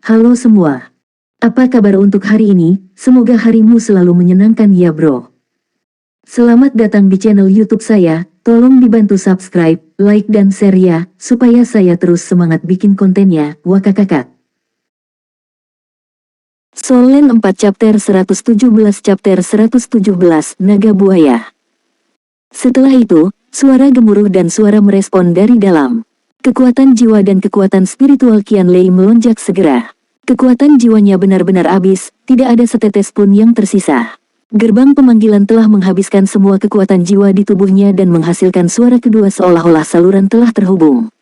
Halo semua. Apa kabar untuk hari ini? Semoga harimu selalu menyenangkan ya bro. Selamat datang di channel YouTube saya. Tolong dibantu subscribe, like dan share ya, supaya saya terus semangat bikin kontennya. Wakakakak. Solen 4 chapter 117 Naga Buaya. Setelah itu, suara gemuruh dan suara merespon dari dalam. Kekuatan jiwa dan kekuatan spiritual Qianlei melonjak segera. Kekuatan jiwanya benar-benar habis, tidak ada setetes pun yang tersisa. Gerbang pemanggilan telah menghabiskan semua kekuatan jiwa di tubuhnya dan menghasilkan suara kedua seolah-olah saluran telah terhubung.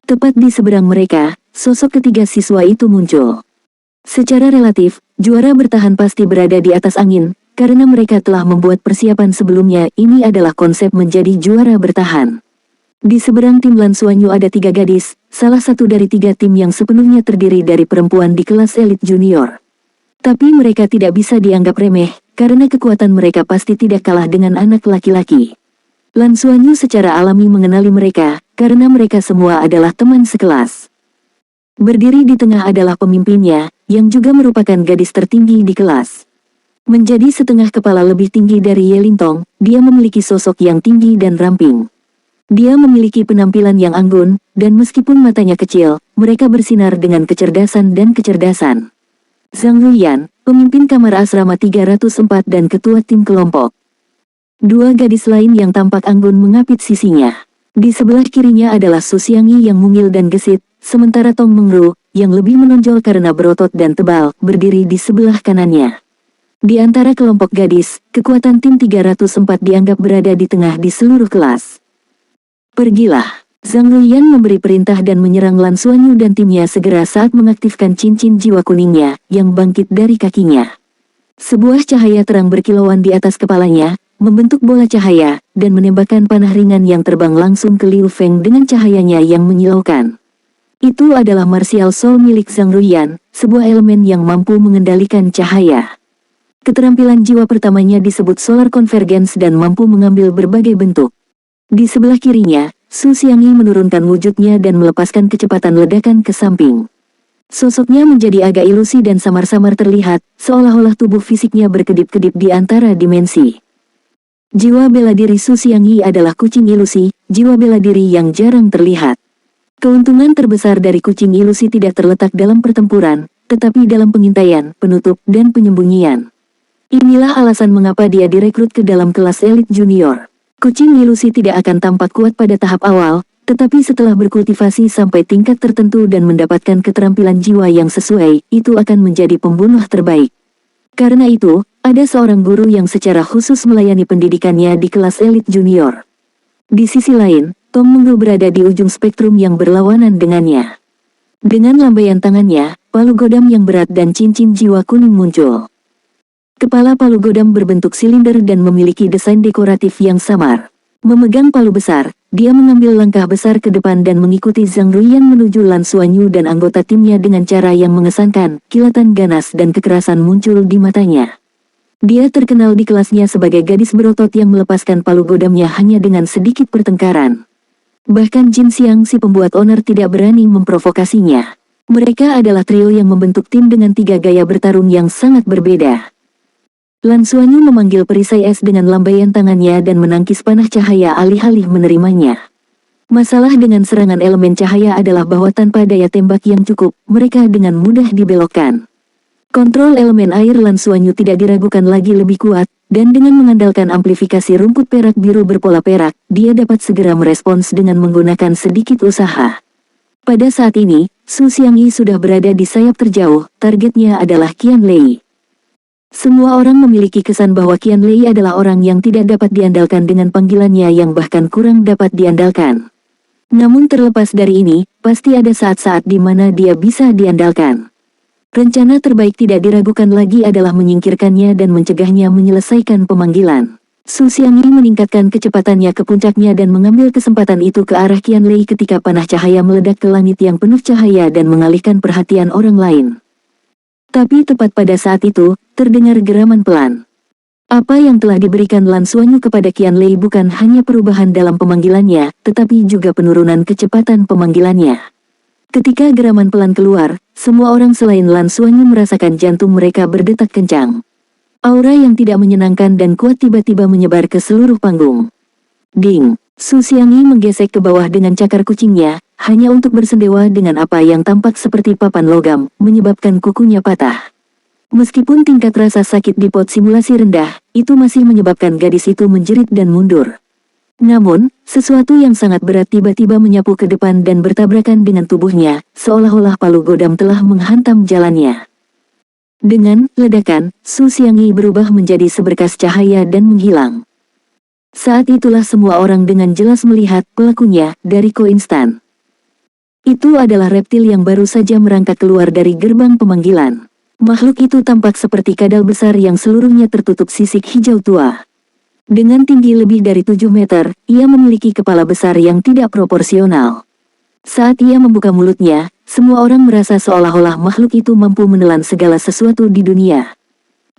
Tepat di seberang mereka, sosok ketiga siswa itu muncul. Secara relatif, juara bertahan pasti berada di atas angin, karena mereka telah membuat persiapan sebelumnya. Ini adalah konsep menjadi juara bertahan. Di seberang tim Lan Xuanyu ada 3 gadis, salah satu dari 3 tim yang sepenuhnya terdiri dari perempuan di kelas elit junior. Tapi mereka tidak bisa dianggap remeh, karena kekuatan mereka pasti tidak kalah dengan anak laki-laki. Lan Xuanyu secara alami mengenali mereka, karena mereka semua adalah teman sekelas. Berdiri di tengah adalah pemimpinnya, yang juga merupakan gadis tertinggi di kelas. Menjadi setengah kepala lebih tinggi dari Ye Lingtong, dia memiliki sosok yang tinggi dan ramping. Dia memiliki penampilan yang anggun, dan meskipun matanya kecil, mereka bersinar dengan kecerdasan dan kecerdasan. Zhang Ruyan, pemimpin kamar asrama 304 dan ketua tim kelompok. 2 gadis lain yang tampak anggun mengapit sisinya. Di sebelah kirinya adalah Su Xiangyi yang mungil dan gesit, sementara Tong Mengru, yang lebih menonjol karena berotot dan tebal, berdiri di sebelah kanannya. Di antara kelompok gadis, kekuatan tim 304 dianggap berada di tengah di seluruh kelas. Pergilah. Zhang Ruyan memberi perintah dan menyerang Lan Xuanyu dan timnya segera saat mengaktifkan cincin jiwa kuningnya, yang bangkit dari kakinya. Sebuah cahaya terang berkilauan di atas kepalanya, membentuk bola cahaya, dan menembakkan panah ringan yang terbang langsung ke Liu Feng dengan cahayanya yang menyilaukan. Itu adalah martial soul milik Zhang Ruyan, sebuah elemen yang mampu mengendalikan cahaya. Keterampilan jiwa pertamanya disebut Solar Convergence dan mampu mengambil berbagai bentuk. Di sebelah kirinya, Su Xiangyi menurunkan wujudnya dan melepaskan kecepatan ledakan ke samping. Sosoknya menjadi agak ilusi dan samar-samar terlihat, seolah-olah tubuh fisiknya berkedip-kedip di antara dimensi. Jiwa bela diri Su Xiangyi adalah kucing ilusi, jiwa bela diri yang jarang terlihat. Keuntungan terbesar dari kucing ilusi tidak terletak dalam pertempuran, tetapi dalam pengintaian, penutup, dan penyembunyian. Inilah alasan mengapa dia direkrut ke dalam kelas elit junior. Kucing ilusi tidak akan tampak kuat pada tahap awal, tetapi setelah berkultivasi sampai tingkat tertentu dan mendapatkan keterampilan jiwa yang sesuai, itu akan menjadi pembunuh terbaik. Karena itu, ada seorang guru yang secara khusus melayani pendidikannya di kelas elit junior. Di sisi lain, Tong Mengru berada di ujung spektrum yang berlawanan dengannya. Dengan lambaian tangannya, palu godam yang berat dan cincin jiwa kuning muncul. Kepala palu godam berbentuk silinder dan memiliki desain dekoratif yang samar. Memegang palu besar, dia mengambil langkah besar ke depan dan mengikuti Zhang Ruyan menuju Lan Xuanyu dan anggota timnya dengan cara yang mengesankan. Kilatan ganas dan kekerasan muncul di matanya. Dia terkenal di kelasnya sebagai gadis berotot yang melepaskan palu godamnya hanya dengan sedikit pertengkaran. Bahkan Jin Xiang si pembuat owner tidak berani memprovokasinya. Mereka adalah trio yang membentuk tim dengan 3 gaya bertarung yang sangat berbeda. Lan Xuanyu memanggil perisai es dengan lambaian tangannya dan menangkis panah cahaya alih-alih menerimanya. Masalah dengan serangan elemen cahaya adalah bahwa tanpa daya tembak yang cukup, mereka dengan mudah dibelokkan. Kontrol elemen air Lan Xuanyu tidak diragukan lagi lebih kuat, dan dengan mengandalkan amplifikasi rumput perak biru berpola perak, dia dapat segera merespons dengan menggunakan sedikit usaha. Pada saat ini, Su Xiangyi sudah berada di sayap terjauh, targetnya adalah Qianlei. Semua orang memiliki kesan bahwa Qianlei adalah orang yang tidak dapat diandalkan dengan panggilannya yang bahkan kurang dapat diandalkan. Namun terlepas dari ini, pasti ada saat-saat di mana dia bisa diandalkan. Rencana terbaik tidak diragukan lagi adalah menyingkirkannya dan mencegahnya menyelesaikan pemanggilan. Su Xiangyi meningkatkan kecepatannya ke puncaknya dan mengambil kesempatan itu ke arah Qianlei ketika panah cahaya meledak ke langit yang penuh cahaya dan mengalihkan perhatian orang lain. Tapi tepat pada saat itu, terdengar geraman pelan. Apa yang telah diberikan Lan Xuanyu kepada Qianlei bukan hanya perubahan dalam pemanggilannya, tetapi juga penurunan kecepatan pemanggilannya. Ketika geraman pelan keluar, semua orang selain Lan Xuanyu merasakan jantung mereka berdetak kencang. Aura yang tidak menyenangkan dan kuat tiba-tiba menyebar ke seluruh panggung. Ding! Su Xiangyi menggesek ke bawah dengan cakar kucingnya, hanya untuk bersendewa dengan apa yang tampak seperti papan logam, menyebabkan kukunya patah. Meskipun tingkat rasa sakit di pot simulasi rendah, itu masih menyebabkan gadis itu menjerit dan mundur. Namun, sesuatu yang sangat berat tiba-tiba menyapu ke depan dan bertabrakan dengan tubuhnya, seolah-olah palu godam telah menghantam jalannya. Dengan ledakan, Su Xiangyi berubah menjadi seberkas cahaya dan menghilang. Saat itulah semua orang dengan jelas melihat pelakunya dari Koinstan. Itu adalah reptil yang baru saja merangkak keluar dari gerbang pemanggilan. Makhluk itu tampak seperti kadal besar yang seluruhnya tertutup sisik hijau tua. Dengan tinggi lebih dari 7 meter, ia memiliki kepala besar yang tidak proporsional. Saat ia membuka mulutnya, semua orang merasa seolah-olah makhluk itu mampu menelan segala sesuatu di dunia.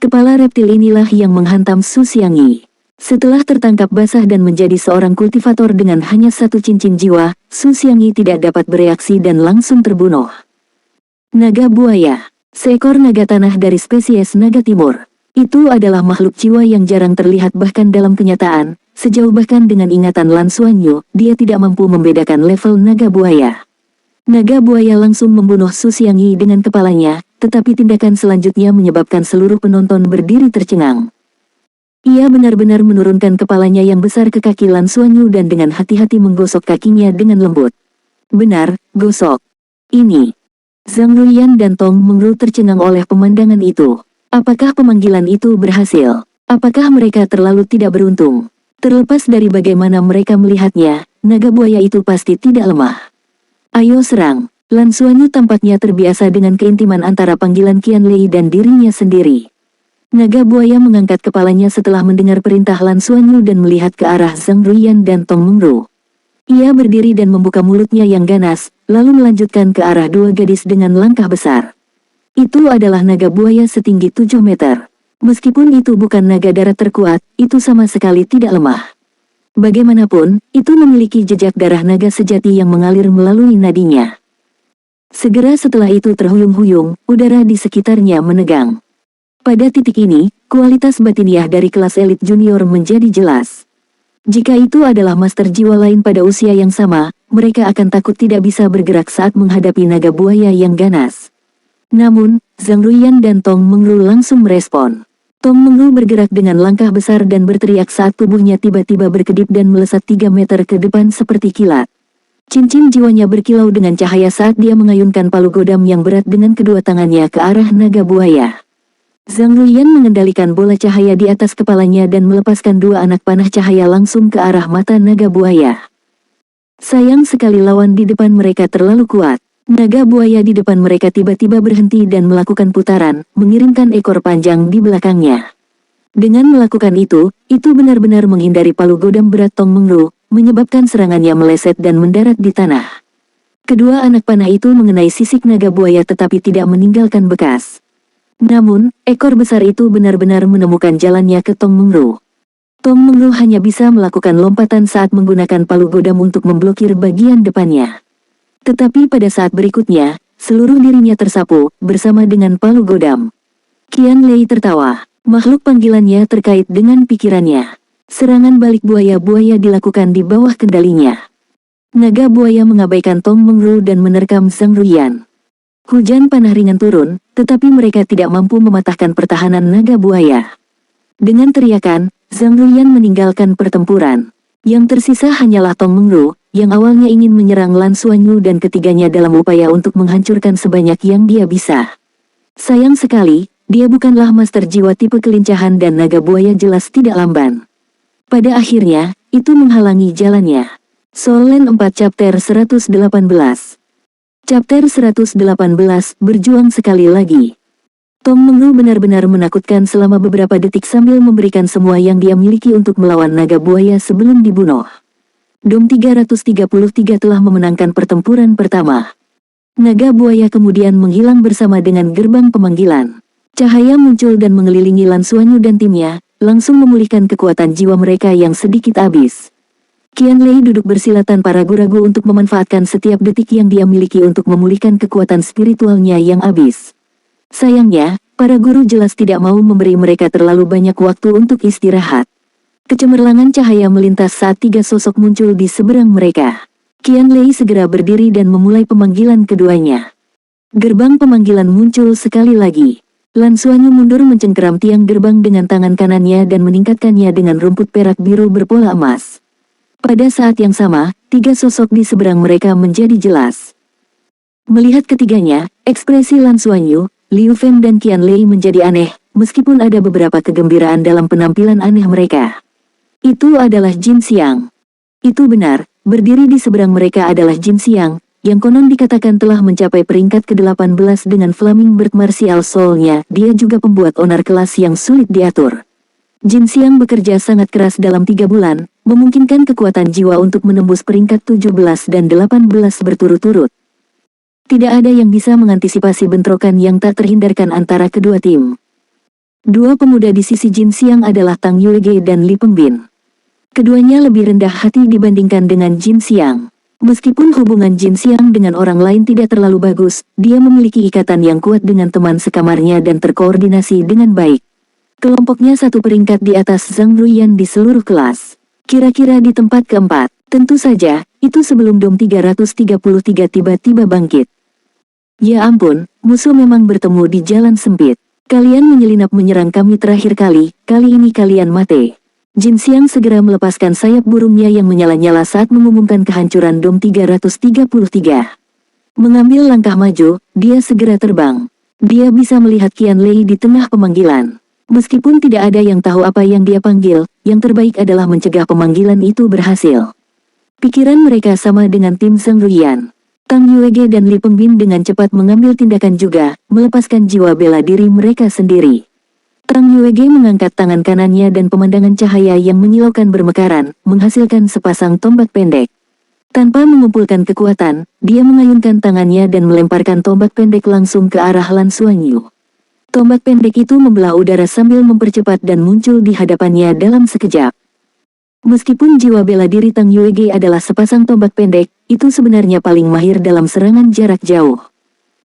Kepala reptil inilah yang menghantam Su Xiangyi. Setelah tertangkap basah dan menjadi seorang kultivator dengan hanya satu cincin jiwa, Su Xiangyi tidak dapat bereaksi dan langsung terbunuh. Naga buaya. Seekor naga tanah dari spesies naga timur. Itu adalah makhluk jiwa yang jarang terlihat bahkan dalam kenyataan, sejauh bahkan dengan ingatan Lan Xuanyu, dia tidak mampu membedakan level naga buaya. Naga buaya langsung membunuh Su Xiangyi dengan kepalanya, tetapi tindakan selanjutnya menyebabkan seluruh penonton berdiri tercengang. Ia benar-benar menurunkan kepalanya yang besar ke kaki Lan Xuanyu dan dengan hati-hati menggosok kakinya dengan lembut. Benar, gosok. Ini. Zhang Ruiyan dan Tong Mengru tercengang oleh pemandangan itu. Apakah pemanggilan itu berhasil? Apakah mereka terlalu tidak beruntung? Terlepas dari bagaimana mereka melihatnya, naga buaya itu pasti tidak lemah. Ayo serang. Lan Xuanyu tampaknya terbiasa dengan keintiman antara panggilan Qianlei dan dirinya sendiri. Naga buaya mengangkat kepalanya setelah mendengar perintah Lan Xuanyu dan melihat ke arah Zhang Ruiyan dan Tong Mengru. Ia berdiri dan membuka mulutnya yang ganas, lalu melanjutkan ke arah dua gadis dengan langkah besar. Itu adalah naga buaya setinggi 7 meter. Meskipun itu bukan naga darat terkuat, itu sama sekali tidak lemah. Bagaimanapun, itu memiliki jejak darah naga sejati yang mengalir melalui nadinya. Segera setelah itu terhuyung-huyung, udara di sekitarnya menegang. Pada titik ini, kualitas batiniah dari kelas elit junior menjadi jelas. Jika itu adalah master jiwa lain pada usia yang sama, mereka akan takut tidak bisa bergerak saat menghadapi naga buaya yang ganas. Namun, Zhang Ruiyan dan Tong Mengru langsung merespon. Tong Mengru bergerak dengan langkah besar dan berteriak saat tubuhnya tiba-tiba berkedip dan melesat 3 meter ke depan seperti kilat. Cincin jiwanya berkilau dengan cahaya saat dia mengayunkan palu godam yang berat dengan kedua tangannya ke arah naga buaya. Zhang Ruiyan mengendalikan bola cahaya di atas kepalanya dan melepaskan dua anak panah cahaya langsung ke arah mata naga buaya. Sayang sekali lawan di depan mereka terlalu kuat. Naga buaya di depan mereka tiba-tiba berhenti dan melakukan putaran, mengirimkan ekor panjang di belakangnya. Dengan melakukan itu benar-benar menghindari palu godam berat Tong Mengru, menyebabkan serangannya meleset dan mendarat di tanah. Kedua anak panah itu mengenai sisik naga buaya tetapi tidak meninggalkan bekas. Namun, ekor besar itu benar-benar menemukan jalannya ke Tong Mengru. Tong Mengru hanya bisa melakukan lompatan saat menggunakan palu godam untuk memblokir bagian depannya. Tetapi pada saat berikutnya, seluruh dirinya tersapu, bersama dengan palu godam. Qianlei tertawa. Makhluk panggilannya terkait dengan pikirannya. Serangan balik buaya-buaya dilakukan di bawah kendalinya. Naga buaya mengabaikan Tong Mengru dan menerkam Zhang Ruiyan. Hujan panah ringan turun, tetapi mereka tidak mampu mematahkan pertahanan naga buaya. Dengan teriakan, Zhang Ruiyan meninggalkan pertempuran. Yang tersisa hanyalah Tong Mengru, yang awalnya ingin menyerang Lan Xuanyu dan ketiganya dalam upaya untuk menghancurkan sebanyak yang dia bisa. Sayang sekali, dia bukanlah master jiwa tipe kelincahan dan naga buaya jelas tidak lamban. Pada akhirnya, itu menghalangi jalannya. Soul Land 4 Chapter 118. Chapter 118, berjuang sekali lagi. Tong Mengru benar-benar menakutkan selama beberapa detik sambil memberikan semua yang dia miliki untuk melawan naga buaya sebelum dibunuh. Dom 333 telah memenangkan pertempuran pertama. Naga buaya kemudian menghilang bersama dengan gerbang pemanggilan. Cahaya muncul dan mengelilingi Lan Xuanyu dan timnya, langsung memulihkan kekuatan jiwa mereka yang sedikit habis. Qian Lei duduk bersila tanpa ragu-ragu untuk memanfaatkan setiap detik yang dia miliki untuk memulihkan kekuatan spiritualnya yang habis. Sayangnya, para guru jelas tidak mau memberi mereka terlalu banyak waktu untuk istirahat. Kecemerlangan cahaya melintas saat tiga sosok muncul di seberang mereka. Qian Lei segera berdiri dan memulai pemanggilan keduanya. Gerbang pemanggilan muncul sekali lagi. Lan Xuanyu mundur mencengkeram tiang gerbang dengan tangan kanannya dan meningkatkannya dengan rumput perak biru berpola emas. Pada saat yang sama, tiga sosok di seberang mereka menjadi jelas. Melihat ketiganya, ekspresi Lan Xuanyu, Liu Feng dan Qian Lei menjadi aneh, meskipun ada beberapa kegembiraan dalam penampilan aneh mereka. Itu adalah Jin Xiang. Itu benar, berdiri di seberang mereka adalah Jin Xiang, yang konon dikatakan telah mencapai peringkat ke-18 dengan Flaming Bird Martial Soul-nya. Dia juga pembuat onar kelas yang sulit diatur. Jin Xiang bekerja sangat keras dalam 3 bulan, memungkinkan kekuatan jiwa untuk menembus peringkat 17 dan 18 berturut-turut. Tidak ada yang bisa mengantisipasi bentrokan yang tak terhindarkan antara kedua tim. Dua pemuda di sisi Jin Xiang adalah Tang Yuege dan Li Pengbin. Keduanya lebih rendah hati dibandingkan dengan Jin Xiang. Meskipun hubungan Jin Xiang dengan orang lain tidak terlalu bagus, dia memiliki ikatan yang kuat dengan teman sekamarnya dan terkoordinasi dengan baik. Kelompoknya satu peringkat di atas Zhang Ruiyan di seluruh kelas. Kira-kira di tempat keempat. Tentu saja, itu sebelum Dom 333 tiba-tiba bangkit. Ya ampun, musuh memang bertemu di jalan sempit. Kalian menyelinap menyerang kami terakhir kali ini kalian mati. Jin Xiang segera melepaskan sayap burungnya yang menyala-nyala saat mengumumkan kehancuran Dom 333. Mengambil langkah maju, dia segera terbang. Dia bisa melihat Qian Lei di tengah pemanggilan. Meskipun tidak ada yang tahu apa yang dia panggil, yang terbaik adalah mencegah pemanggilan itu berhasil. Pikiran mereka sama dengan tim Zhang Ruiyan. Tang Yuege dan Li Pengbin dengan cepat mengambil tindakan juga, melepaskan jiwa bela diri mereka sendiri. Tang Yuege mengangkat tangan kanannya dan pemandangan cahaya yang menyilaukan bermekaran, menghasilkan sepasang tombak pendek. Tanpa mengumpulkan kekuatan, dia mengayunkan tangannya dan melemparkan tombak pendek langsung ke arah Lan Xuanyu. Tombak pendek itu membelah udara sambil mempercepat dan muncul di hadapannya dalam sekejap. Meskipun jiwa bela diri Tang Yuege adalah sepasang tombak pendek, itu sebenarnya paling mahir dalam serangan jarak jauh.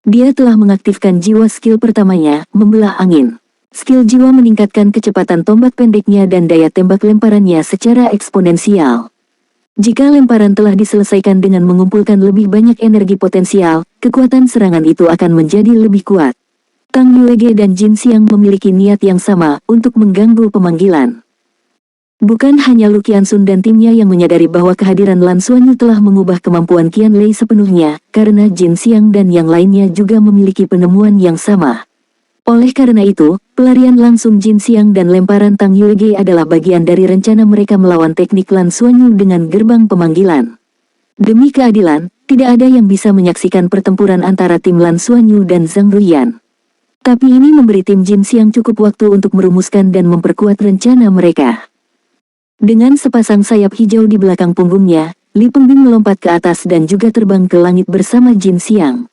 Dia telah mengaktifkan jiwa skill pertamanya, membelah angin. Skill jiwa meningkatkan kecepatan tombak pendeknya dan daya tembak lemparannya secara eksponensial. Jika lemparan telah diselesaikan dengan mengumpulkan lebih banyak energi potensial, kekuatan serangan itu akan menjadi lebih kuat. Tang Yuege dan Jin Xiang memiliki niat yang sama untuk mengganggu pemanggilan. Bukan hanya Lu Qianxun dan timnya yang menyadari bahwa kehadiran Lan Xuanyu telah mengubah kemampuan Qian Lei sepenuhnya, karena Jin Xiang dan yang lainnya juga memiliki penemuan yang sama. Oleh karena itu, pelarian langsung Jin Xiang dan lemparan Tang Yuege adalah bagian dari rencana mereka melawan teknik Lan Xuanyu dengan gerbang pemanggilan. Demi keadilan, tidak ada yang bisa menyaksikan pertempuran antara tim Lan Xuanyu dan Zhang Ruiyan. Tapi ini memberi tim Jin Xiang cukup waktu untuk merumuskan dan memperkuat rencana mereka. Dengan sepasang sayap hijau di belakang punggungnya, Li Pengbin melompat ke atas dan juga terbang ke langit bersama Jin Xiang.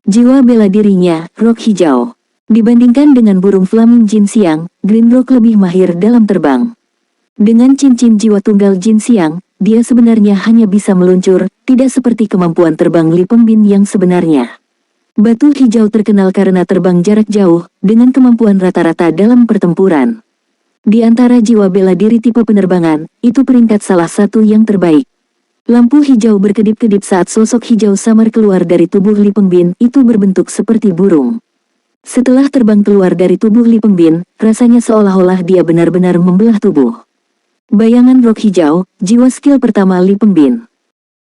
Jiwa bela dirinya, Rock Hijau. Dibandingkan dengan burung flaming Jin Xiang, Green Rock lebih mahir dalam terbang. Dengan cincin jiwa tunggal Jin Xiang, dia sebenarnya hanya bisa meluncur, tidak seperti kemampuan terbang Li Pengbin yang sebenarnya. Batu hijau terkenal karena terbang jarak jauh, dengan kemampuan rata-rata dalam pertempuran. Di antara jiwa bela diri tipe penerbangan, itu peringkat salah satu yang terbaik. Lampu hijau berkedip-kedip saat sosok hijau samar keluar dari tubuh Li Pengbin, itu berbentuk seperti burung. Setelah terbang keluar dari tubuh Li Pengbin, rasanya seolah-olah dia benar-benar membelah tubuh. Bayangan rock hijau, jiwa skill pertama Li Pengbin.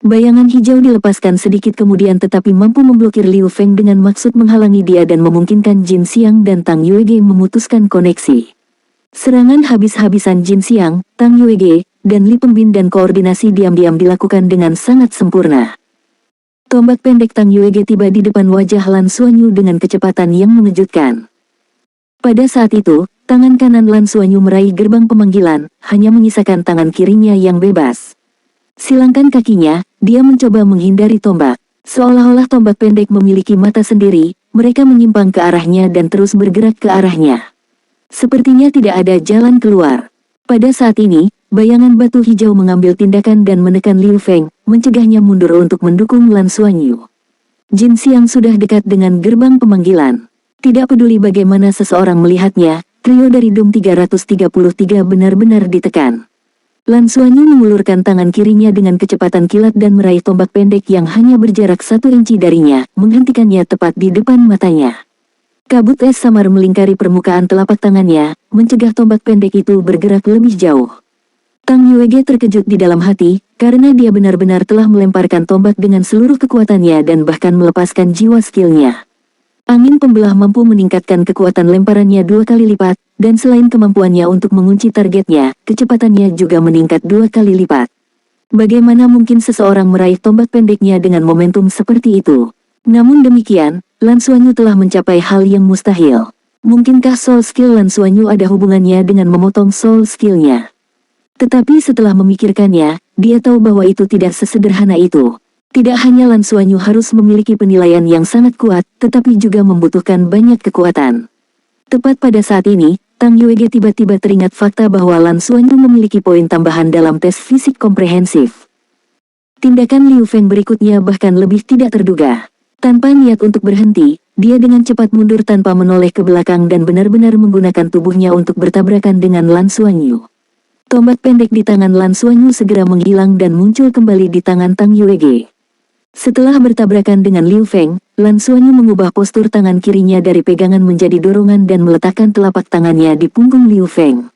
Bayangan hijau dilepaskan sedikit kemudian tetapi mampu memblokir Liu Feng dengan maksud menghalangi dia dan memungkinkan Jin Xiang dan Tang Yuege memutuskan koneksi. Serangan habis-habisan Jin Xiang, Tang Yuege, dan Li Pengbin dan koordinasi diam-diam dilakukan dengan sangat sempurna. Tombak pendek Tang Yuege tiba di depan wajah Lan Xuanyu dengan kecepatan yang mengejutkan. Pada saat itu, tangan kanan Lan Xuanyu meraih gerbang pemanggilan, hanya menyisakan tangan kirinya yang bebas. Silangkan kakinya, dia mencoba menghindari tombak. Seolah-olah tombak pendek memiliki mata sendiri, mereka menyimpang ke arahnya dan terus bergerak ke arahnya. Sepertinya tidak ada jalan keluar. Pada saat ini, bayangan batu hijau mengambil tindakan dan menekan Liu Feng, mencegahnya mundur untuk mendukung Lan Xuanyu. Jin Xiang sudah dekat dengan gerbang pemanggilan. Tidak peduli bagaimana seseorang melihatnya, trio dari Dom 333 benar-benar ditekan. Lan Xuanyu mengulurkan tangan kirinya dengan kecepatan kilat dan meraih tombak pendek yang hanya berjarak 1 inci darinya, menghentikannya tepat di depan matanya. Kabut es samar melingkari permukaan telapak tangannya, mencegah tombak pendek itu bergerak lebih jauh. Tang Yuege terkejut di dalam hati, karena dia benar-benar telah melemparkan tombak dengan seluruh kekuatannya dan bahkan melepaskan jiwa skillnya. Angin pembelah mampu meningkatkan kekuatan lemparannya 2 kali lipat, dan selain kemampuannya untuk mengunci targetnya, kecepatannya juga meningkat 2 kali lipat. Bagaimana mungkin seseorang meraih tombak pendeknya dengan momentum seperti itu? Namun demikian, Lan Xuanyu telah mencapai hal yang mustahil. Mungkinkah soul skill Lan Xuanyu ada hubungannya dengan memotong soul skillnya? Tetapi setelah memikirkannya, dia tahu bahwa itu tidak sesederhana itu. Tidak hanya Lan Xuanyu harus memiliki penilaian yang sangat kuat, tetapi juga membutuhkan banyak kekuatan. Tepat pada saat ini, Tang Yuege tiba-tiba teringat fakta bahwa Lan Xuanyu memiliki poin tambahan dalam tes fisik komprehensif. Tindakan Liu Feng berikutnya bahkan lebih tidak terduga. Tanpa niat untuk berhenti, dia dengan cepat mundur tanpa menoleh ke belakang dan benar-benar menggunakan tubuhnya untuk bertabrakan dengan Lan Xuanyu. Tombak pendek di tangan Lan Xuanyu segera menghilang dan muncul kembali di tangan Tang Yuege. Setelah bertabrakan dengan Liu Feng, Lan Xuanyu mengubah postur tangan kirinya dari pegangan menjadi dorongan dan meletakkan telapak tangannya di punggung Liu Feng.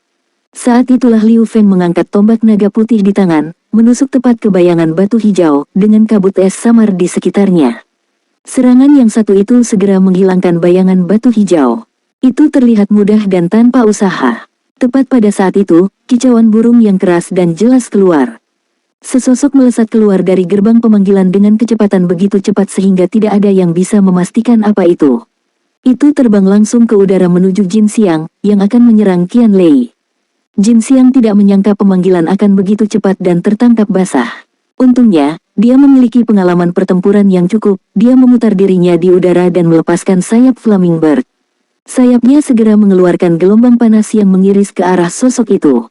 Saat itulah Liu Feng mengangkat tombak naga putih di tangan, menusuk tepat ke bayangan batu hijau, dengan kabut es samar di sekitarnya. Serangan yang satu itu segera menghilangkan bayangan batu hijau. Itu terlihat mudah dan tanpa usaha. Tepat pada saat itu, kicauan burung yang keras dan jelas keluar. Sesosok melesat keluar dari gerbang pemanggilan dengan kecepatan begitu cepat sehingga tidak ada yang bisa memastikan apa itu. Itu terbang langsung ke udara menuju Jin Xiang, yang akan menyerang Qian Lei. Jin Xiang tidak menyangka pemanggilan akan begitu cepat dan tertangkap basah. Untungnya, dia memiliki pengalaman pertempuran yang cukup, dia memutar dirinya di udara dan melepaskan sayap Flaming Bird. Sayapnya segera mengeluarkan gelombang panas yang mengiris ke arah sosok itu.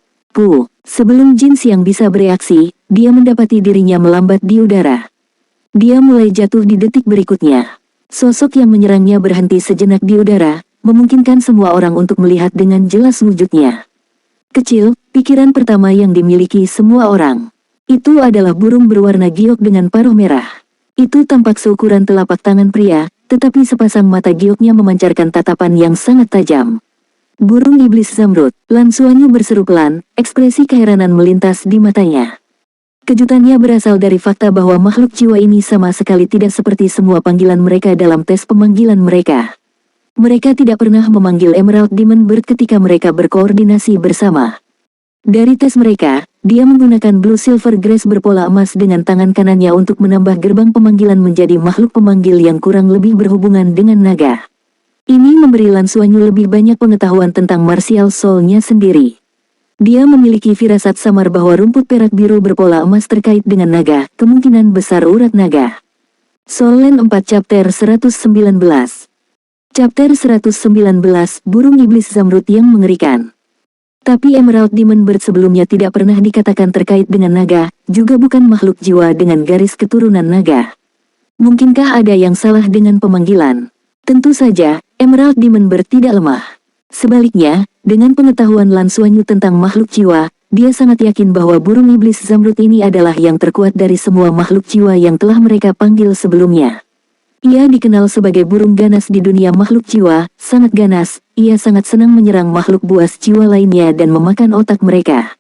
Sebelum Jin Xiang bisa bereaksi, dia mendapati dirinya melambat di udara. Dia mulai jatuh di detik berikutnya. Sosok yang menyerangnya berhenti sejenak di udara, memungkinkan semua orang untuk melihat dengan jelas wujudnya. Kecil, pikiran pertama yang dimiliki semua orang. Itu adalah burung berwarna giok dengan paruh merah. Itu tampak seukuran telapak tangan pria, tetapi sepasang mata gioknya memancarkan tatapan yang sangat tajam. Burung iblis zamrud, Lan Xuanyu berseru pelan, ekspresi keheranan melintas di matanya. Kejutannya berasal dari fakta bahwa makhluk jiwa ini sama sekali tidak seperti semua panggilan mereka dalam tes pemanggilan mereka. Mereka tidak pernah memanggil Emerald Demon Bird ketika mereka berkoordinasi bersama. Dari tes mereka, dia menggunakan Blue Silver Grace berpola emas dengan tangan kanannya untuk menambah gerbang pemanggilan menjadi makhluk pemanggil yang kurang lebih berhubungan dengan naga. Ini memberi Lan Xuanyu lebih banyak pengetahuan tentang martial soul-nya sendiri. Dia memiliki firasat samar bahwa rumput perak biru berpola emas terkait dengan naga, kemungkinan besar urat naga. Soul Land 4 Chapter 119. Chapter 119, Burung Iblis Zamrud yang Mengerikan. Tapi Emerald Demon Bird sebelumnya tidak pernah dikatakan terkait dengan naga, juga bukan makhluk jiwa dengan garis keturunan naga. Mungkinkah ada yang salah dengan pemanggilan? Tentu saja, Emerald Demon Bird tidak lemah. Sebaliknya, dengan pengetahuan Lan Xuanyu tentang makhluk jiwa, dia sangat yakin bahwa burung iblis Zamrud ini adalah yang terkuat dari semua makhluk jiwa yang telah mereka panggil sebelumnya. Ia dikenal sebagai burung ganas di dunia makhluk jiwa, sangat ganas, ia sangat senang menyerang makhluk buas jiwa lainnya dan memakan otak mereka.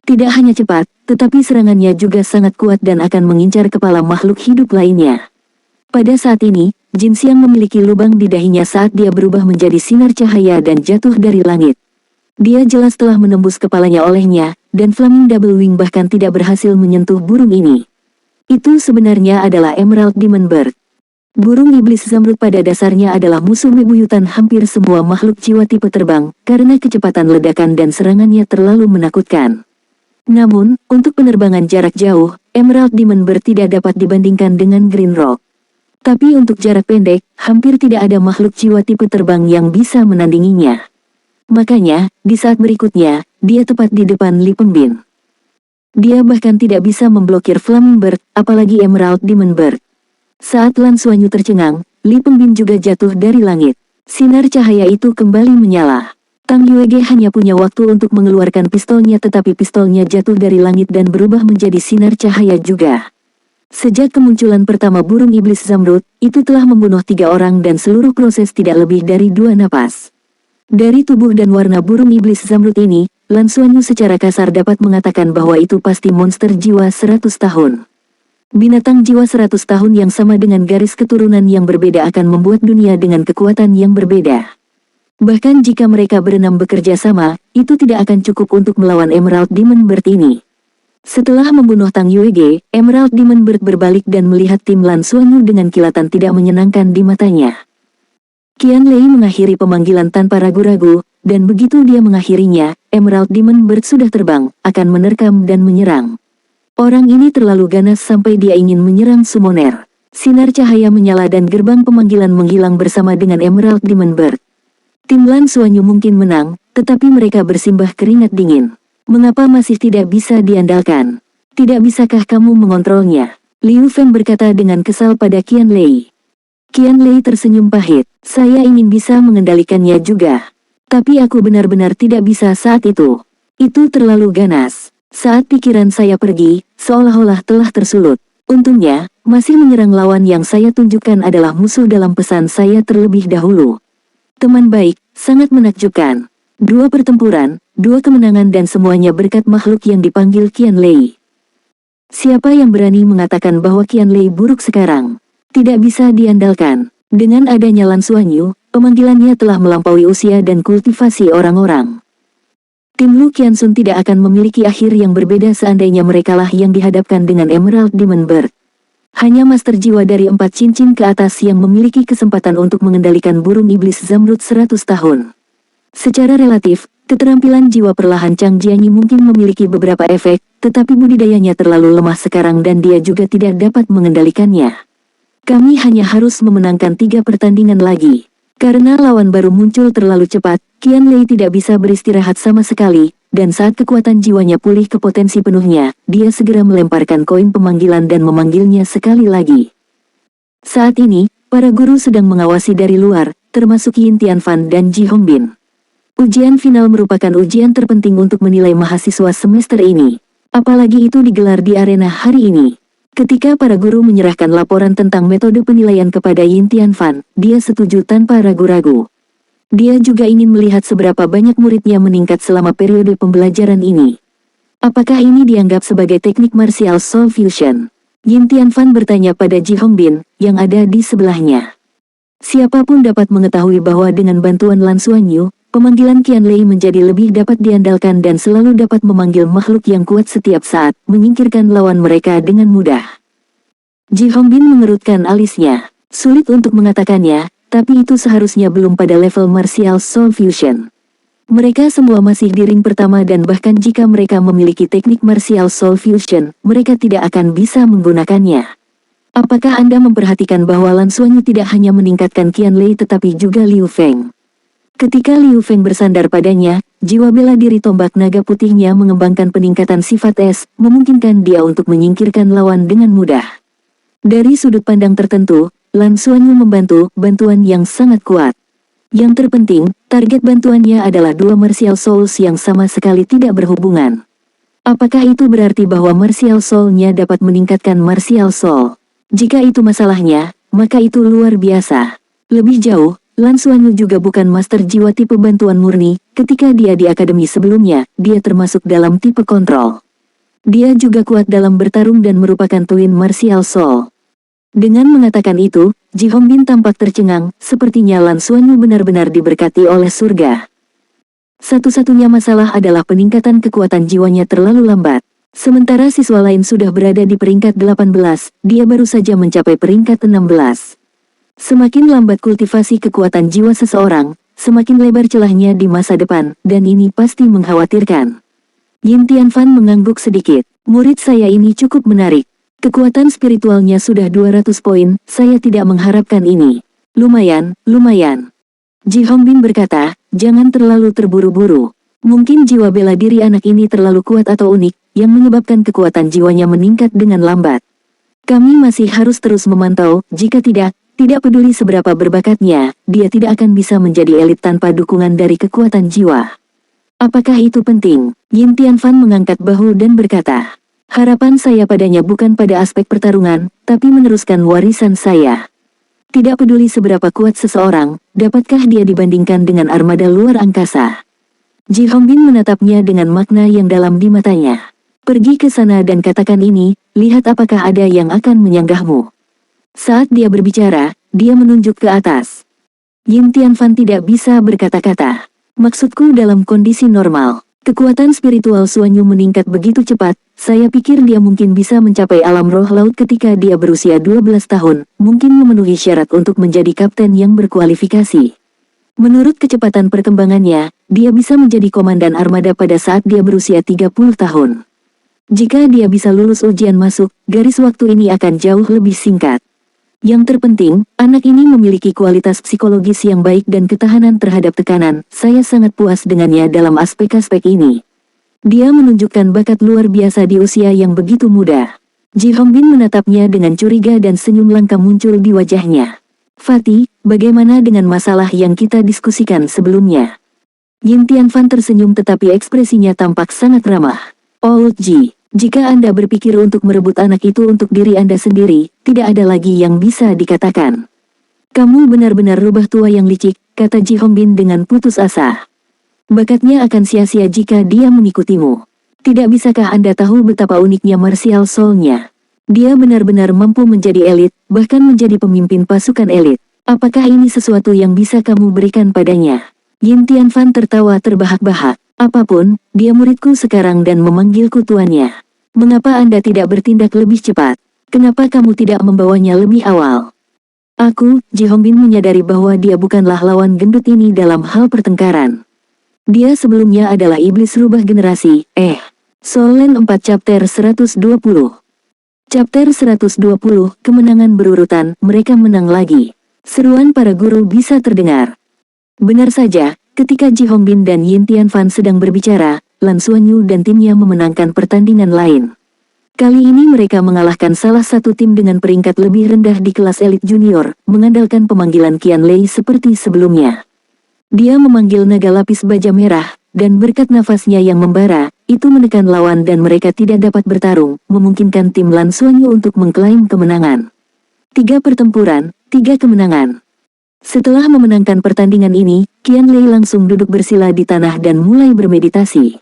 Tidak hanya cepat, tetapi serangannya juga sangat kuat dan akan mengincar kepala makhluk hidup lainnya. Pada saat ini, Jin Xiang memiliki lubang di dahinya saat dia berubah menjadi sinar cahaya dan jatuh dari langit. Dia jelas telah menembus kepalanya olehnya, dan Flaming Double Wing bahkan tidak berhasil menyentuh burung ini. Itu sebenarnya adalah Emerald Demon Bird. Burung iblis Zamrud pada dasarnya adalah musuh bebuyutan hampir semua makhluk jiwa tipe terbang, karena kecepatan ledakan dan serangannya terlalu menakutkan. Namun, untuk penerbangan jarak jauh, Emerald Demon Bird tidak dapat dibandingkan dengan Green Rock. Tapi untuk jarak pendek, hampir tidak ada makhluk jiwa tipe terbang yang bisa menandinginya. Makanya, di saat berikutnya, dia tepat di depan Li Pengbin. Dia bahkan tidak bisa memblokir Flaming Bird, apalagi Emerald Demon Bird. Saat Lan Xuanyu tercengang, Li Pengbin juga jatuh dari langit. Sinar cahaya itu kembali menyala. Tang Yuege hanya punya waktu untuk mengeluarkan pistolnya, tetapi pistolnya jatuh dari langit dan berubah menjadi sinar cahaya juga. Sejak kemunculan pertama burung iblis Zamrud, itu telah membunuh 3 orang dan seluruh proses tidak lebih dari 2 napas. Dari tubuh dan warna burung iblis Zamrud ini, Lan Xuanyu secara kasar dapat mengatakan bahwa itu pasti monster jiwa 100 tahun. Binatang jiwa 100 tahun yang sama dengan garis keturunan yang berbeda akan membuat dunia dengan kekuatan yang berbeda. Bahkan jika mereka berenam bekerja sama, itu tidak akan cukup untuk melawan Emerald Demon Bird ini. Setelah membunuh Tang Yuege, Emerald Demon Bird berbalik dan melihat tim Lan Xuanyu dengan kilatan tidak menyenangkan di matanya. Qian Lei mengakhiri pemanggilan tanpa ragu-ragu, dan begitu dia mengakhirinya, Emerald Demon Bird sudah terbang, akan menerkam dan menyerang. Orang ini terlalu ganas sampai dia ingin menyerang summoner. Sinar cahaya menyala dan gerbang pemanggilan menghilang bersama dengan Emerald Demon Bird. Tim Lan Xuanyu mungkin menang, tetapi mereka bersimbah keringat dingin. Mengapa masih tidak bisa diandalkan? Tidak bisakah kamu mengontrolnya? Liu Feng berkata dengan kesal pada Qian Lei. Qian Lei tersenyum pahit. Saya ingin bisa mengendalikannya juga. Tapi aku benar-benar tidak bisa saat itu. Itu terlalu ganas. Saat pikiran saya pergi, seolah-olah telah tersulut. Untungnya, masih menyerang lawan yang saya tunjukkan adalah musuh dalam pesan saya terlebih dahulu. Teman baik, sangat menakjubkan. 2 pertempuran, 2 kemenangan dan semuanya berkat makhluk yang dipanggil Qian Lei. Siapa yang berani mengatakan bahwa Qian Lei buruk sekarang? Tidak bisa diandalkan. Dengan adanya Lan Xuanyu, pemanggilannya telah melampaui usia dan kultivasi orang-orang. Tim Lu Qianxun tidak akan memiliki akhir yang berbeda seandainya merekalah yang dihadapkan dengan Emerald Demon Bird. Hanya master jiwa dari 4 cincin ke atas yang memiliki kesempatan untuk mengendalikan burung iblis Zamrud 100 tahun. Secara relatif, keterampilan jiwa perlahan Chang Jianyi mungkin memiliki beberapa efek, tetapi budidayanya terlalu lemah sekarang dan dia juga tidak dapat mengendalikannya. Kami hanya harus memenangkan 3 pertandingan lagi. Karena lawan baru muncul terlalu cepat, Qian Lei tidak bisa beristirahat sama sekali, dan saat kekuatan jiwanya pulih ke potensi penuhnya, dia segera melemparkan koin pemanggilan dan memanggilnya sekali lagi. Saat ini, para guru sedang mengawasi dari luar, termasuk Yin Tianfan dan Ji Hongbin. Ujian final merupakan ujian terpenting untuk menilai mahasiswa semester ini. Apalagi itu digelar di arena hari ini. Ketika para guru menyerahkan laporan tentang metode penilaian kepada Yin Tianfan, dia setuju tanpa ragu-ragu. Dia juga ingin melihat seberapa banyak muridnya meningkat selama periode pembelajaran ini. Apakah ini dianggap sebagai teknik martial soul fusion? Yin Tianfan bertanya pada Ji Hongbin, yang ada di sebelahnya. Siapapun dapat mengetahui bahwa dengan bantuan Lan Xuanyu, pemanggilan Qian Lei menjadi lebih dapat diandalkan dan selalu dapat memanggil makhluk yang kuat setiap saat, menyingkirkan lawan mereka dengan mudah. Ji Hongbin mengerutkan alisnya. Sulit untuk mengatakannya, tapi itu seharusnya belum pada level martial soul fusion. Mereka semua masih di ring pertama dan bahkan jika mereka memiliki teknik martial soul fusion, mereka tidak akan bisa menggunakannya. Apakah Anda memperhatikan bahwa Lan Xuanyu tidak hanya meningkatkan Qian Lei tetapi juga Liu Feng? Ketika Liu Feng bersandar padanya, jiwa bela diri tombak naga putihnya mengembangkan peningkatan sifat es, memungkinkan dia untuk menyingkirkan lawan dengan mudah. Dari sudut pandang tertentu, Lan Xuanyu membantu bantuan yang sangat kuat. Yang terpenting, target bantuannya adalah 2 martial souls yang sama sekali tidak berhubungan. Apakah itu berarti bahwa martial soul-nya dapat meningkatkan martial soul? Jika itu masalahnya, maka itu luar biasa. Lebih jauh, Lan Xuanyu juga bukan master jiwa tipe bantuan murni, ketika dia di akademi sebelumnya, dia termasuk dalam tipe kontrol. Dia juga kuat dalam bertarung dan merupakan twin martial soul. Dengan mengatakan itu, Ji Hongbin tampak tercengang, sepertinya Lan Xuanyu benar-benar diberkati oleh surga. Satu-satunya masalah adalah peningkatan kekuatan jiwanya terlalu lambat. Sementara siswa lain sudah berada di peringkat 18, dia baru saja mencapai peringkat 16. Semakin lambat kultivasi kekuatan jiwa seseorang, semakin lebar celahnya di masa depan, dan ini pasti mengkhawatirkan. Yin Tianfan mengangguk sedikit. Murid saya ini cukup menarik. Kekuatan spiritualnya sudah 200 poin, saya tidak mengharapkan ini. Lumayan, lumayan. Ji Hongbin berkata, jangan terlalu terburu-buru. Mungkin jiwa bela diri anak ini terlalu kuat atau unik, yang menyebabkan kekuatan jiwanya meningkat dengan lambat. Kami masih harus terus memantau, jika tidak peduli seberapa berbakatnya, dia tidak akan bisa menjadi elit tanpa dukungan dari kekuatan jiwa. Apakah itu penting? Yin Tianfan mengangkat bahu dan berkata, harapan saya padanya bukan pada aspek pertarungan, tapi meneruskan warisan saya. Tidak peduli seberapa kuat seseorang, dapatkah dia dibandingkan dengan armada luar angkasa? Ji Hongbin menatapnya dengan makna yang dalam di matanya. Pergi ke sana dan katakan ini, lihat apakah ada yang akan menyanggahmu. Saat dia berbicara, dia menunjuk ke atas. Yin Tianfan tidak bisa berkata-kata. Maksudku dalam kondisi normal, kekuatan spiritual Suanyu meningkat begitu cepat, saya pikir dia mungkin bisa mencapai alam roh laut ketika dia berusia 12 tahun, mungkin memenuhi syarat untuk menjadi kapten yang berkualifikasi. Menurut kecepatan perkembangannya, dia bisa menjadi komandan armada pada saat dia berusia 30 tahun. Jika dia bisa lulus ujian masuk, garis waktu ini akan jauh lebih singkat. Yang terpenting, anak ini memiliki kualitas psikologis yang baik dan ketahanan terhadap tekanan. Saya sangat puas dengannya dalam aspek-aspek ini. Dia menunjukkan bakat luar biasa di usia yang begitu muda. Ji Hongbin menatapnya dengan curiga dan senyum langka muncul di wajahnya. Fatih, bagaimana dengan masalah yang kita diskusikan sebelumnya? Yin Tianfan tersenyum tetapi ekspresinya tampak sangat ramah. Old Ji, jika Anda berpikir untuk merebut anak itu untuk diri Anda sendiri, tidak ada lagi yang bisa dikatakan. Kamu benar-benar rubah tua yang licik, kata Ji Hongbin dengan putus asa. Bakatnya akan sia-sia jika dia mengikutimu. Tidak bisakah Anda tahu betapa uniknya martial soul-nya? Dia benar-benar mampu menjadi elit, bahkan menjadi pemimpin pasukan elit. Apakah ini sesuatu yang bisa kamu berikan padanya? Yin Tianfan tertawa terbahak-bahak. Apapun, dia muridku sekarang dan memanggilku tuannya. Mengapa Anda tidak bertindak lebih cepat? Kenapa kamu tidak membawanya lebih awal? Aku, Ji Hongbin menyadari bahwa dia bukanlah lawan gendut ini dalam hal pertengkaran. Dia sebelumnya adalah iblis rubah generasi, Soul Land 4 Chapter 120. Chapter 120, kemenangan berurutan, mereka menang lagi. Seruan para guru bisa terdengar. Benar saja, ketika Ji Hongbin dan Yin Tianfan sedang berbicara, Lan Xuanyu dan timnya memenangkan pertandingan lain. Kali ini mereka mengalahkan salah satu tim dengan peringkat lebih rendah di kelas elit junior, mengandalkan pemanggilan Qian Lei seperti sebelumnya. Dia memanggil naga lapis baja merah, dan berkat nafasnya yang membara, itu menekan lawan dan mereka tidak dapat bertarung, memungkinkan tim Lan Xuanyu untuk mengklaim kemenangan. 3 pertempuran, 3 kemenangan. Setelah memenangkan pertandingan ini, Qian Lei langsung duduk bersila di tanah dan mulai bermeditasi.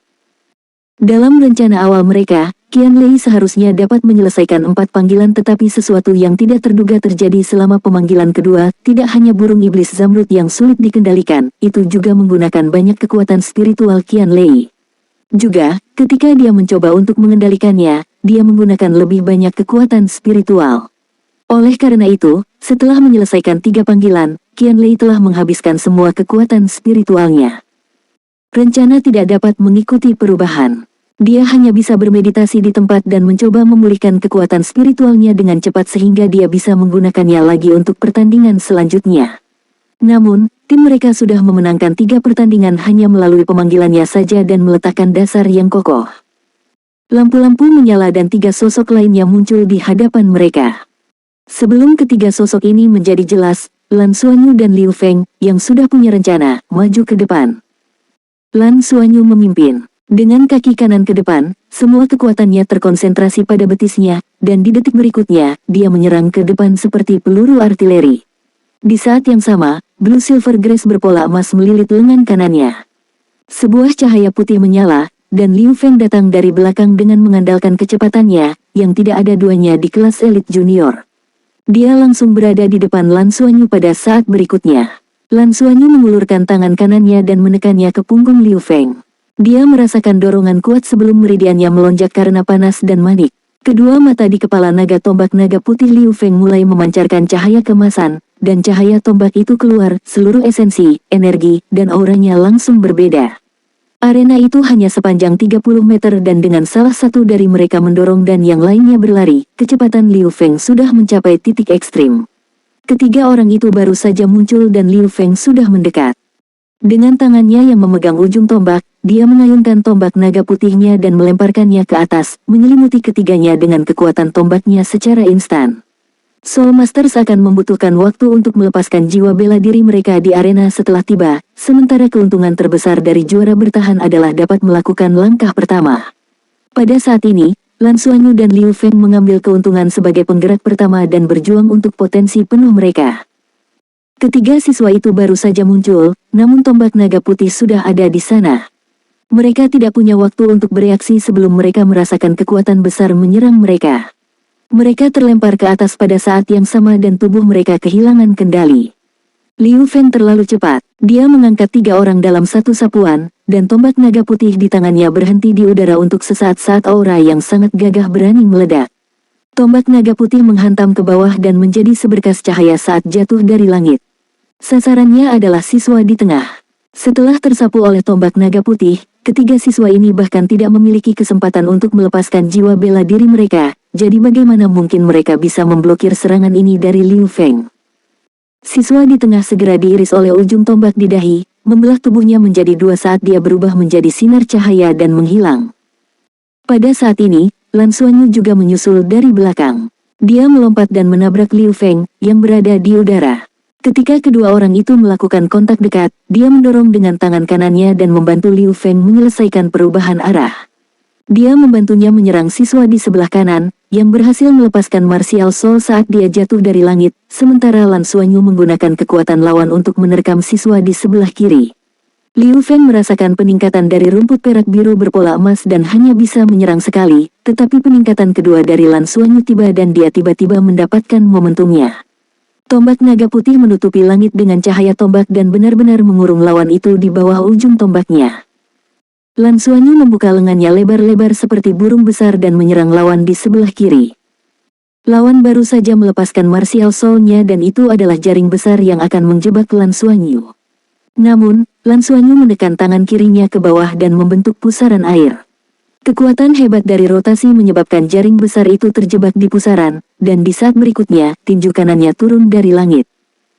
Dalam rencana awal mereka, Qian Lei seharusnya dapat menyelesaikan 4 panggilan tetapi sesuatu yang tidak terduga terjadi selama pemanggilan kedua, tidak hanya burung iblis Zamrud yang sulit dikendalikan, itu juga menggunakan banyak kekuatan spiritual Qian Lei. Juga, ketika dia mencoba untuk mengendalikannya, dia menggunakan lebih banyak kekuatan spiritual. Oleh karena itu, setelah menyelesaikan 3 panggilan, Qian Lei telah menghabiskan semua kekuatan spiritualnya. Rencana tidak dapat mengikuti perubahan. Dia hanya bisa bermeditasi di tempat dan mencoba memulihkan kekuatan spiritualnya dengan cepat sehingga dia bisa menggunakannya lagi untuk pertandingan selanjutnya. Namun, tim mereka sudah memenangkan 3 pertandingan hanya melalui pemanggilannya saja dan meletakkan dasar yang kokoh. Lampu-lampu menyala dan 3 sosok lainnya muncul di hadapan mereka. Sebelum ketiga sosok ini menjadi jelas, Lan Xuanyu dan Liu Feng, yang sudah punya rencana, maju ke depan. Lan Xuanyu memimpin. Dengan kaki kanan ke depan, semua kekuatannya terkonsentrasi pada betisnya, dan di detik berikutnya, dia menyerang ke depan seperti peluru artileri. Di saat yang sama, Blue Silver Grace berpola emas melilit lengan kanannya. Sebuah cahaya putih menyala, dan Liu Feng datang dari belakang dengan mengandalkan kecepatannya, yang tidak ada duanya di kelas elit junior. Dia langsung berada di depan Lan Xuanyu pada saat berikutnya. Lan Xuanyu mengulurkan tangan kanannya dan menekannya ke punggung Liu Feng. Dia merasakan dorongan kuat sebelum meridiannya melonjak karena panas dan manik. Kedua mata di kepala naga tombak naga putih Liu Feng mulai memancarkan cahaya kemasan, dan cahaya tombak itu keluar, seluruh esensi, energi, dan auranya langsung berbeda. Arena itu hanya sepanjang 30 meter dan dengan salah satu dari mereka mendorong dan yang lainnya berlari, kecepatan Liu Feng sudah mencapai titik ekstrim. Ketiga orang itu baru saja muncul dan Liu Feng sudah mendekat. Dengan tangannya yang memegang ujung tombak, dia mengayunkan tombak naga putihnya dan melemparkannya ke atas, menyelimuti ketiganya dengan kekuatan tombaknya secara instan. Soul Masters akan membutuhkan waktu untuk melepaskan jiwa bela diri mereka di arena setelah tiba, sementara keuntungan terbesar dari juara bertahan adalah dapat melakukan langkah pertama. Pada saat ini, Lan Xuanyu dan Liu Feng mengambil keuntungan sebagai penggerak pertama dan berjuang untuk potensi penuh mereka. Ketiga siswa itu baru saja muncul, namun tombak naga putih sudah ada di sana. Mereka tidak punya waktu untuk bereaksi sebelum mereka merasakan kekuatan besar menyerang mereka. Mereka terlempar ke atas pada saat yang sama dan tubuh mereka kehilangan kendali. Liu Feng terlalu cepat, dia mengangkat 3 orang dalam satu sapuan, dan tombak naga putih di tangannya berhenti di udara untuk sesaat saat aura yang sangat gagah berani meledak. Tombak naga putih menghantam ke bawah dan menjadi seberkas cahaya saat jatuh dari langit. Sasarannya adalah siswa di tengah. Setelah tersapu oleh tombak naga putih, ketiga siswa ini bahkan tidak memiliki kesempatan untuk melepaskan jiwa bela diri mereka, jadi bagaimana mungkin mereka bisa memblokir serangan ini dari Liu Feng? Siswa di tengah segera diiris oleh ujung tombak di dahi, membelah tubuhnya menjadi 2 saat dia berubah menjadi sinar cahaya dan menghilang. Pada saat ini, Lan Xuanyu juga menyusul dari belakang. Dia melompat dan menabrak Liu Feng, yang berada di udara. Ketika kedua orang itu melakukan kontak dekat, dia mendorong dengan tangan kanannya dan membantu Liu Feng menyelesaikan perubahan arah. Dia membantunya menyerang siswa di sebelah kanan, yang berhasil melepaskan Martial Soul saat dia jatuh dari langit, sementara Lan Xuanyu menggunakan kekuatan lawan untuk menerkam siswa di sebelah kiri. Liu Feng merasakan peningkatan dari rumput perak biru berpola emas dan hanya bisa menyerang sekali, tetapi peningkatan kedua dari Lan Xuanyu tiba dan dia tiba-tiba mendapatkan momentumnya. Tombak naga putih menutupi langit dengan cahaya tombak dan benar-benar mengurung lawan itu di bawah ujung tombaknya. Lan Xuanyu membuka lengannya lebar-lebar seperti burung besar dan menyerang lawan di sebelah kiri. Lawan baru saja melepaskan Martial Soul-nya dan itu adalah jaring besar yang akan menjebak Lan Xuanyu. Namun, Lan Xuanyu menekan tangan kirinya ke bawah dan membentuk pusaran air. Kekuatan hebat dari rotasi menyebabkan jaring besar itu terjebak di pusaran, dan di saat berikutnya, tinju kanannya turun dari langit.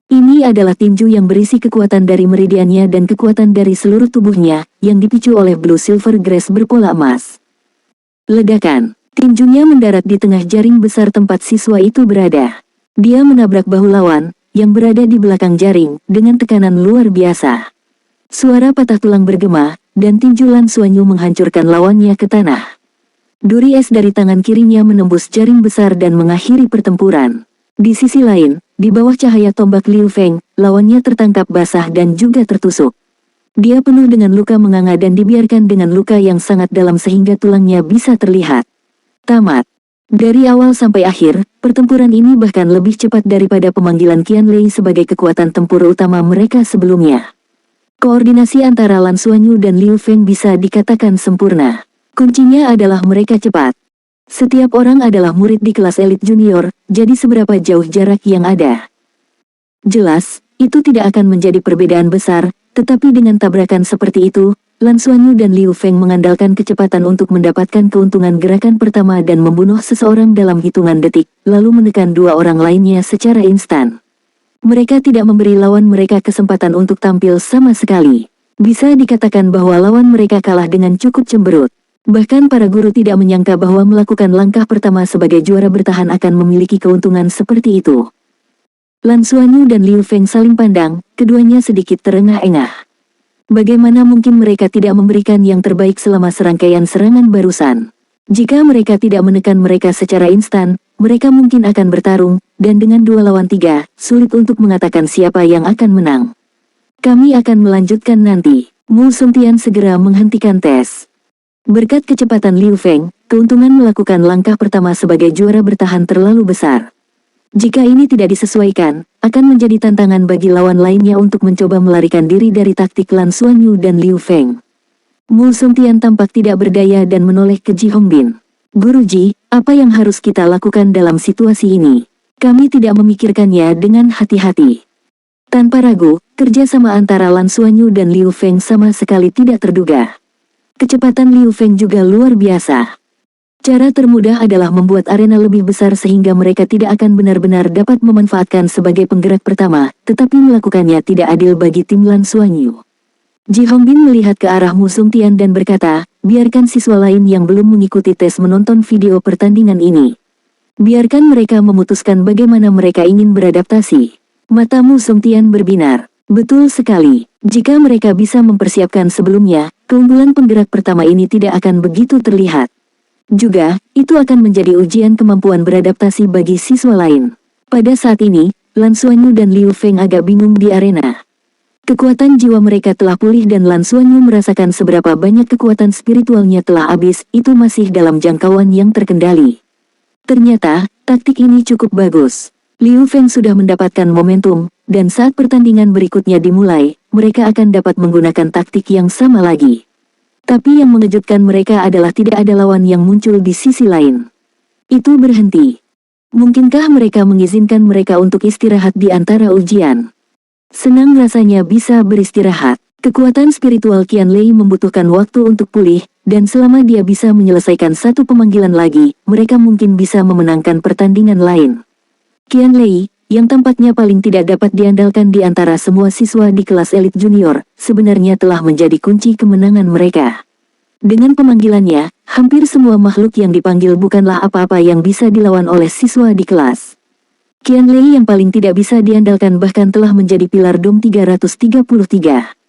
Ini adalah tinju yang berisi kekuatan dari meridiannya dan kekuatan dari seluruh tubuhnya, yang dipicu oleh Blue Silver Grace berpola emas. Ledakan. Tinjunya mendarat di tengah jaring besar tempat siswa itu berada. Dia menabrak bahu lawan, yang berada di belakang jaring, dengan tekanan luar biasa. Suara patah tulang bergema, dan tinju Lan Xuanyu menghancurkan lawannya ke tanah. Duri es dari tangan kirinya menembus jaring besar dan mengakhiri pertempuran. Di sisi lain, di bawah cahaya tombak Liu Feng, lawannya tertangkap basah dan juga tertusuk. Dia penuh dengan luka menganga dan dibiarkan dengan luka yang sangat dalam sehingga tulangnya bisa terlihat. Tamat. Dari awal sampai akhir, pertempuran ini bahkan lebih cepat daripada pemanggilan Qianlei sebagai kekuatan tempur utama mereka sebelumnya. Koordinasi antara Lan Xuanyu dan Liu Feng bisa dikatakan sempurna. Kuncinya adalah mereka cepat. Setiap orang adalah murid di kelas elit junior, jadi seberapa jauh jarak yang ada. Jelas, itu tidak akan menjadi perbedaan besar, tetapi dengan tabrakan seperti itu, Lan Xuanyu dan Liu Feng mengandalkan kecepatan untuk mendapatkan keuntungan gerakan pertama dan membunuh seseorang dalam hitungan detik, lalu menekan 2 orang lainnya secara instan. Mereka tidak memberi lawan mereka kesempatan untuk tampil sama sekali. Bisa dikatakan bahwa lawan mereka kalah dengan cukup cemberut. Bahkan para guru tidak menyangka bahwa melakukan langkah pertama sebagai juara bertahan akan memiliki keuntungan seperti itu. Lan Xuanyu dan Liu Feng saling pandang, keduanya sedikit terengah-engah. Bagaimana mungkin mereka tidak memberikan yang terbaik selama serangkaian serangan barusan? Jika mereka tidak menekan mereka secara instan, mereka mungkin akan bertarung, dan dengan 2 lawan 3, sulit untuk mengatakan siapa yang akan menang. Kami akan melanjutkan nanti. Mu Xingtian segera menghentikan tes. Berkat kecepatan Liu Feng, keuntungan melakukan langkah pertama sebagai juara bertahan terlalu besar. Jika ini tidak disesuaikan, akan menjadi tantangan bagi lawan lainnya untuk mencoba melarikan diri dari taktik Lan Xuanyu dan Liu Feng. Mu Xingtian tampak tidak berdaya dan menoleh ke Ji Hongbin. Guruji, apa yang harus kita lakukan dalam situasi ini? Kami tidak memikirkannya dengan hati-hati. Tanpa ragu, kerjasama antara Lan Xuanyu dan Liu Feng sama sekali tidak terduga. Kecepatan Liu Feng juga luar biasa. Cara termudah adalah membuat arena lebih besar sehingga mereka tidak akan benar-benar dapat memanfaatkan sebagai penggerak pertama, tetapi melakukannya tidak adil bagi tim Lan Xuanyu. Ji Hongbin melihat ke arah Mu Sungtian dan berkata, biarkan siswa lain yang belum mengikuti tes menonton video pertandingan ini. Biarkan mereka memutuskan bagaimana mereka ingin beradaptasi. Mata Mu Sungtian berbinar. Betul sekali. Jika mereka bisa mempersiapkan sebelumnya, keunggulan penggerak pertama ini tidak akan begitu terlihat. Juga, itu akan menjadi ujian kemampuan beradaptasi bagi siswa lain. Pada saat ini, Lan Xuanyu dan Liu Feng agak bingung di arena. Kekuatan jiwa mereka telah pulih dan Lan Xuanyu merasakan seberapa banyak kekuatan spiritualnya telah habis, itu masih dalam jangkauan yang terkendali. Ternyata, taktik ini cukup bagus. Liu Feng sudah mendapatkan momentum, dan saat pertandingan berikutnya dimulai, mereka akan dapat menggunakan taktik yang sama lagi. Tapi yang mengejutkan mereka adalah tidak ada lawan yang muncul di sisi lain. Itu berhenti. Mungkinkah mereka mengizinkan mereka untuk istirahat di antara ujian? Senang rasanya bisa beristirahat. Kekuatan spiritual Qian Lei membutuhkan waktu untuk pulih, dan selama dia bisa menyelesaikan satu pemanggilan lagi, mereka mungkin bisa memenangkan pertandingan lain. Qian Lei, yang tampaknya paling tidak dapat diandalkan di antara semua siswa di kelas elit junior, sebenarnya telah menjadi kunci kemenangan mereka. Dengan pemanggilannya, hampir semua makhluk yang dipanggil bukanlah apa-apa yang bisa dilawan oleh siswa di kelas. Qian Lei yang paling tidak bisa diandalkan bahkan telah menjadi pilar Dom 333.